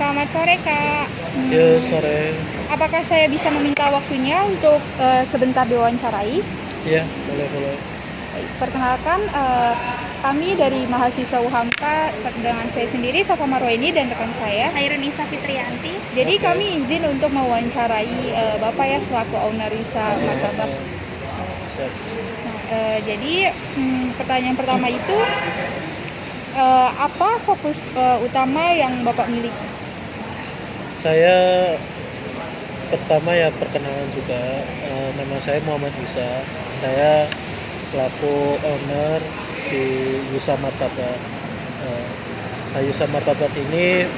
Selamat sore Kak. Ya, sore. Apakah saya bisa meminta waktunya untuk sebentar diwawancarai? Iya, boleh. Baik, perkenalkan kami dari mahasiswa UHAMKA dengan saya sendiri Safa Marwaini dan rekan saya Hairunisa Fitrianti. Jadi Oke. kami izin untuk mewawancarai Bapak ya selaku owner Wisa Martabak. Siap. Jadi pertanyaan pertama itu apa fokus utama yang Bapak miliki? Saya pertama ya perkenalan juga. Nama saya Muhammad Wisa. Saya selaku owner di Wisa Martabak. Wisa Martabak ini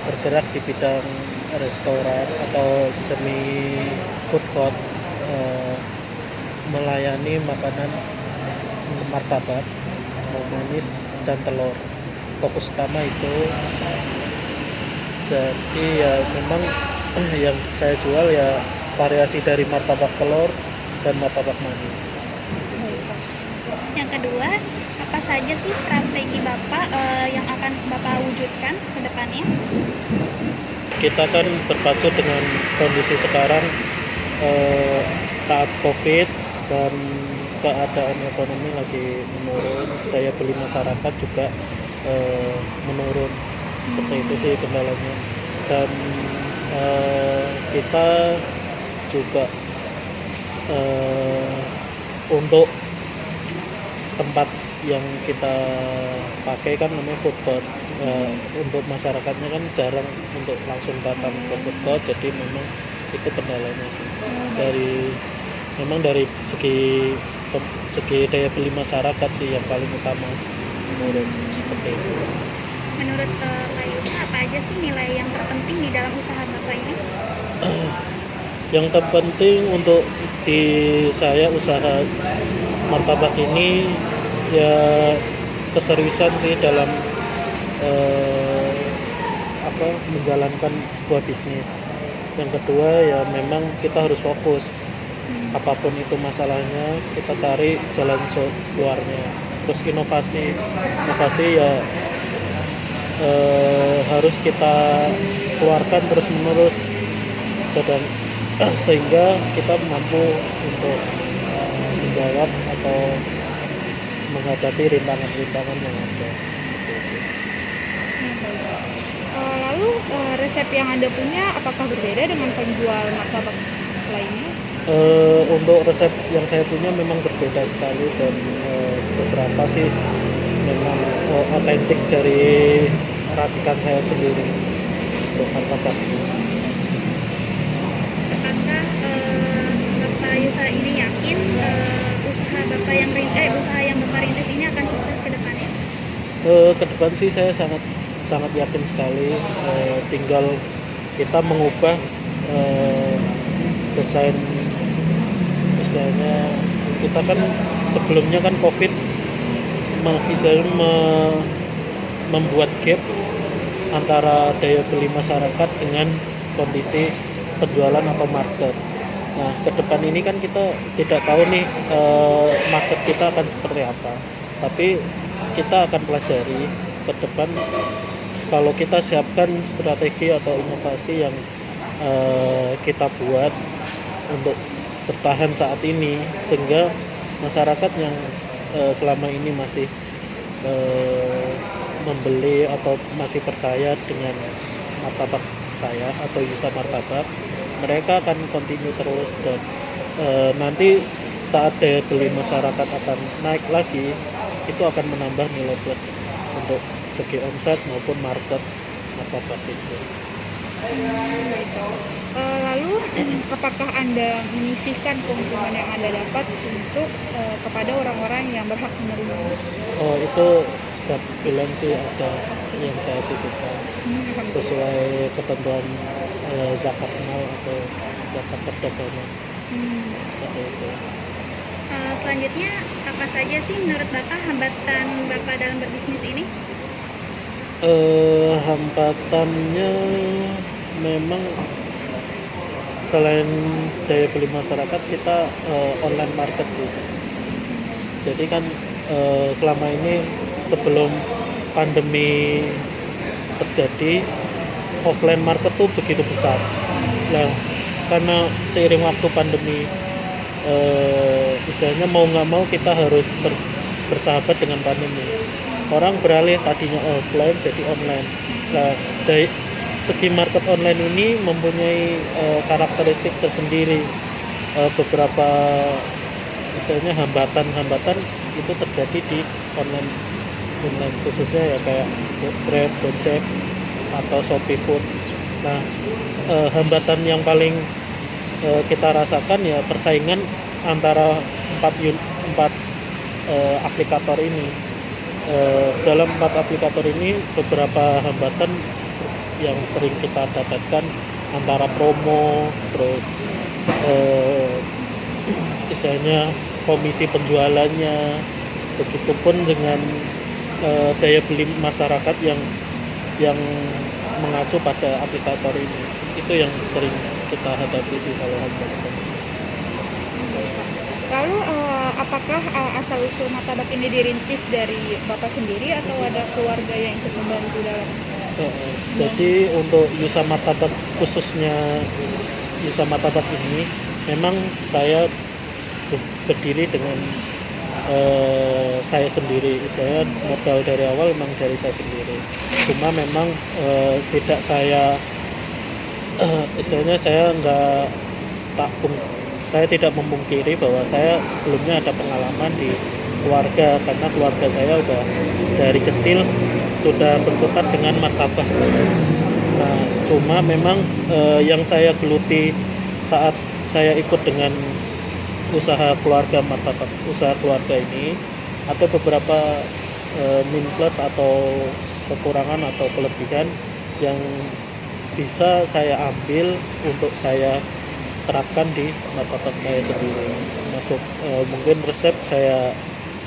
bergerak di bidang restoran atau semi food court, melayani makanan martabak, manis dan telur. Fokus utama itu. Jadi ya memang yang saya jual ya variasi dari martabak telur dan martabak manis. Yang kedua, apa saja sih strategi Bapak yang akan Bapak wujudkan ke depannya? Kita kan berpacu dengan kondisi sekarang, saat COVID dan keadaan ekonomi lagi menurun, daya beli masyarakat juga menurun. Seperti itu sih kendalanya. Dan kita juga untuk tempat yang kita pakai kan namanya food court. Untuk masyarakatnya kan jarang untuk langsung datang ke food court, jadi memang itu kendalanya sih. Dari segi daya beli masyarakat sih yang paling utama menurut seperti itu. Menurut Pak Yusa, apa aja sih nilai yang terpenting di dalam usaha Bapak ini? Yang terpenting untuk di saya usaha martabak ini ya keseriusan sih dalam menjalankan sebuah bisnis. Yang kedua ya memang kita harus fokus, apapun itu masalahnya kita cari jalan keluarnya. Terus inovasi ya harus kita keluarkan terus menerus sehingga kita mampu untuk menjawab atau menghadapi rintangan-rintangan yang ada. Seperti itu. Lalu resep yang Anda punya apakah berbeda dengan penjual martabak lainnya? Untuk resep yang saya punya memang berbeda sekali dan beberapa sih memang otentik dari racikan saya sendiri untuk martabak ini. Apakah Bapak Yusa ini yakin usaha yang Bapak rintis ini akan sukses ke depannya? Ke depan sih saya sangat yakin sekali. Tinggal kita mengubah desain. Misalnya kita kan sebelumnya kan COVID membuat gap antara daya beli masyarakat dengan kondisi penjualan atau market. Nah, ke depan ini kan kita tidak tahu nih market kita akan seperti apa. Tapi kita akan pelajari ke depan kalau kita siapkan strategi atau inovasi yang kita buat untuk bertahan saat ini, sehingga masyarakat yang selama ini masih membeli atau masih percaya dengan martabak saya atau Wisa Martabak, mereka akan continue terus dan nanti saat daya beli masyarakat akan naik lagi, itu akan menambah nilai plus untuk segi omset maupun market martabak itu. Lalu apakah Anda menyisihkan keuntungan yang Anda dapat untuk kepada orang-orang yang berhak menerima? Itu setiap bulan sih ada yang saya sisihkan sesuai ketentuan zakat mal atau zakat perdagangan. Seperti itu. Selanjutnya, apa saja sih menurut Bapak hambatan Bapak dalam berbisnis ini? Hambatannya memang selain daya beli masyarakat, kita online market sih. Jadi kan selama ini sebelum pandemi terjadi offline market tuh begitu besar. Nah, karena seiring waktu pandemi, misalnya mau nggak mau kita harus bersahabat dengan pandemi. Orang beralih tadinya offline jadi online. Nah, dari segi market online ini mempunyai karakteristik tersendiri. Beberapa misalnya hambatan-hambatan itu terjadi di online khususnya ya kayak Grab, Gojek atau Shopee Food. Nah, hambatan yang paling kita rasakan ya persaingan antara empat aplikator ini. Dalam 4 aplikator ini beberapa hambatan yang sering kita dapatkan antara promo, terus misalnya komisi penjualannya, begitupun dengan daya beli masyarakat yang mengacu pada aplikator ini. Itu yang sering kita hadapi sih kalau hambatan. Lalu apakah asal usul martabak ini dirintis dari Bapak sendiri atau ada keluarga yang ikut membantu dalam? Jadi untuk Yusa Martabak, khususnya Yusa Martabak ini memang saya berdiri dengan saya sendiri. Saya modal dari awal memang dari saya sendiri. Cuma memang tidak saya istilahnya saya tidak memungkiri bahwa saya sebelumnya ada pengalaman di keluarga, karena keluarga saya udah dari kecil sudah berkutat dengan martabak. Nah, cuma memang yang saya geluti saat saya ikut dengan usaha keluarga martabak, usaha keluarga ini, ada beberapa min plus atau kekurangan atau kelebihan yang bisa saya ambil untuk saya terapkan di martabak saya sendiri. Masuk mungkin resep saya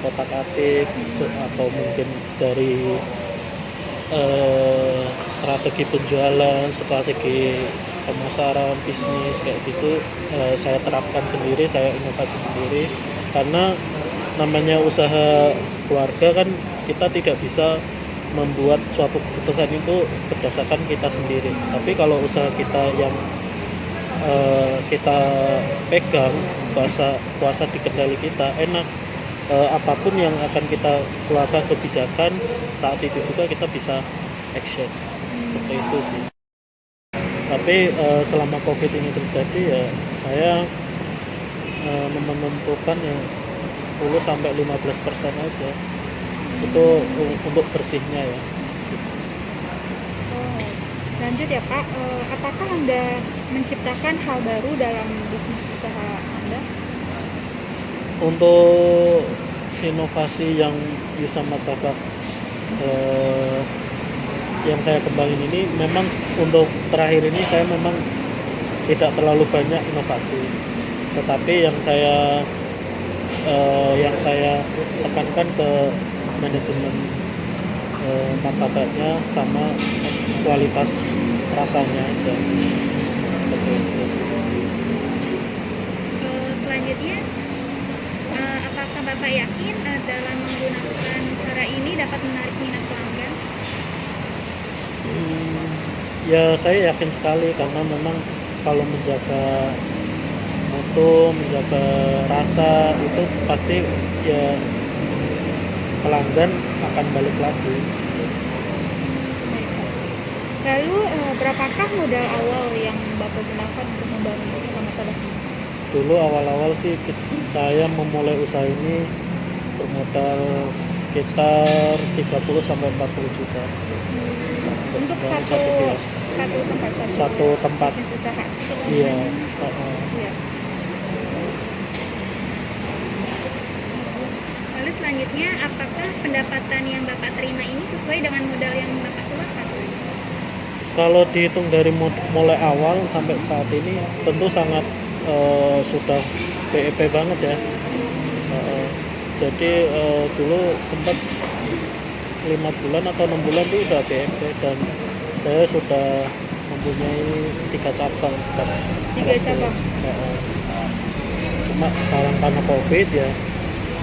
otak-atik atau mungkin dari strategi penjualan, strategi pemasaran, bisnis kayak gitu, saya terapkan sendiri, saya inovasi sendiri. Karena namanya usaha keluarga kan kita tidak bisa membuat suatu keputusan itu berdasarkan kita sendiri. Tapi kalau usaha kita yang kita pegang, kuasa di kendali kita, enak. Apapun yang akan kita keluarkan kebijakan, saat itu juga kita bisa action. Seperti itu sih. Tapi selama COVID ini terjadi ya saya menentukan yang 10-15% aja. Itu untuk bersihnya ya. Lanjut ya Pak, apakah Anda menciptakan hal baru dalam bisnis usaha Anda? Untuk inovasi yang bisa martabak yang saya kembangin ini, memang untuk terakhir ini saya memang tidak terlalu banyak inovasi, tetapi yang saya tekankan ke manajemen martabaknya sama kualitas rasanya aja, seperti itu. Selanjutnya, apakah Bapak yakin dalam menggunakan cara ini dapat menarik minat pelanggan? Ya saya yakin sekali, karena memang kalau menjaga mutu, menjaga rasa itu pasti ya pelanggan akan balik lagi. Lalu berapakah modal awal yang Bapak gunakan untuk membangun usaha martabak ini? Dulu awal-awal sih saya memulai usaha ini bermodal sekitar 30-40 juta. Untuk Dan satu kios. tempat Satu tempat. bisnis usaha. Iya. Iya. Lalu selanjutnya, apakah pendapatan yang Bapak terima ini sesuai dengan modal yang Bapak keluarkan? Kalau dihitung dari mulai awal sampai saat ini tentu sangat sudah BEP banget ya. Jadi dulu sempat 5 bulan atau 6 bulan itu udah BEP, dan saya sudah mempunyai 3 cabang. 3 cabang. Cuma sekarang karena COVID ya,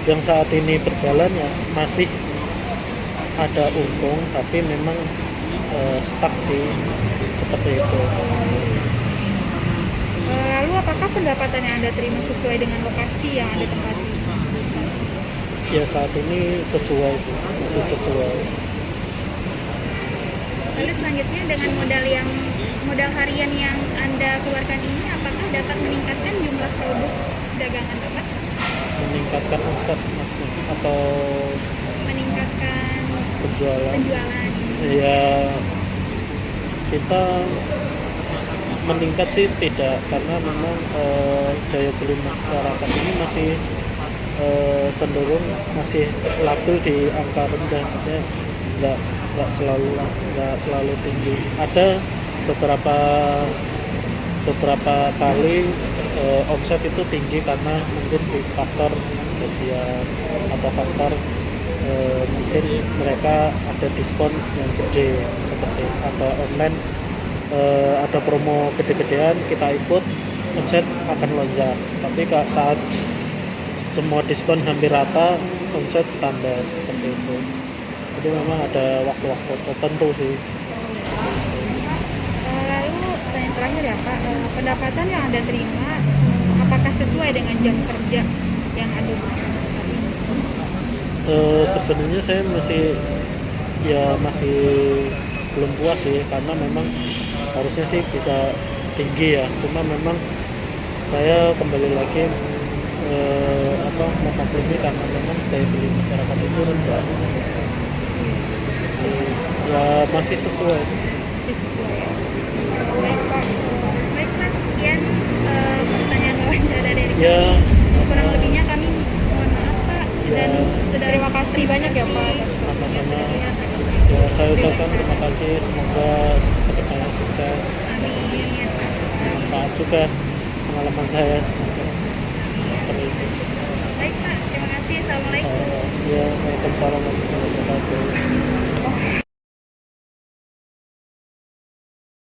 yang saat ini berjalan ya masih ada untung, tapi memang stuck di seperti itu. Lalu apakah pendapatan yang Anda terima sesuai dengan lokasi yang Anda tempati? Ya saat ini sesuai sih, masih sesuai. Lalu selanjutnya dengan modal harian yang Anda keluarkan ini, apakah dapat meningkatkan jumlah produk dagangan Bapak? Meningkatkan omset maksudnya atau Meningkatkan penjualan? penjualan? Ya kita meningkat sih tidak, karena memang daya beli masyarakat ini masih cenderung masih labil di angka rendah, ya nggak selalu tinggi. Ada beberapa kali omset itu tinggi karena mungkin di faktor gajian atau faktor mungkin mereka ada diskon yang gede, seperti ada online ada promo gede-gedean, kita ikut, omset akan lonjak. Tapi saat semua diskon hampir rata, omset standar, seperti itu. Jadi memang ada waktu-waktu tertentu sih. Lalu pertanyaan terakhir ya Pak, pendapatan yang Anda terima apakah sesuai dengan jam kerja yang Anda butuhkan saat ini? Sebenarnya saya masih belum puas sih, karena memang harusnya sih bisa tinggi ya, cuma memang saya kembali lagi memaklumi karena memang daya beli masyarakat itu rendah. Ya masih sesuai sih. Sesuai ya. Baik Pak. Baik Pak, sekian pertanyaan wawancara dari kami. Ya, Kurang lebihnya kami mohon maaf Pak, dan sudah Terima kasih banyak ya Pak. sama-sama. Ya, saya ucapkan terima kasih, semoga kedepannya sukses. Amin. Bermanfaat juga pengalaman saya, semoga seperti itu. Baik Pak, terima kasih. Assalamualaikum. Ya, waalaikumsalam warahmatullahi wabarakatuh.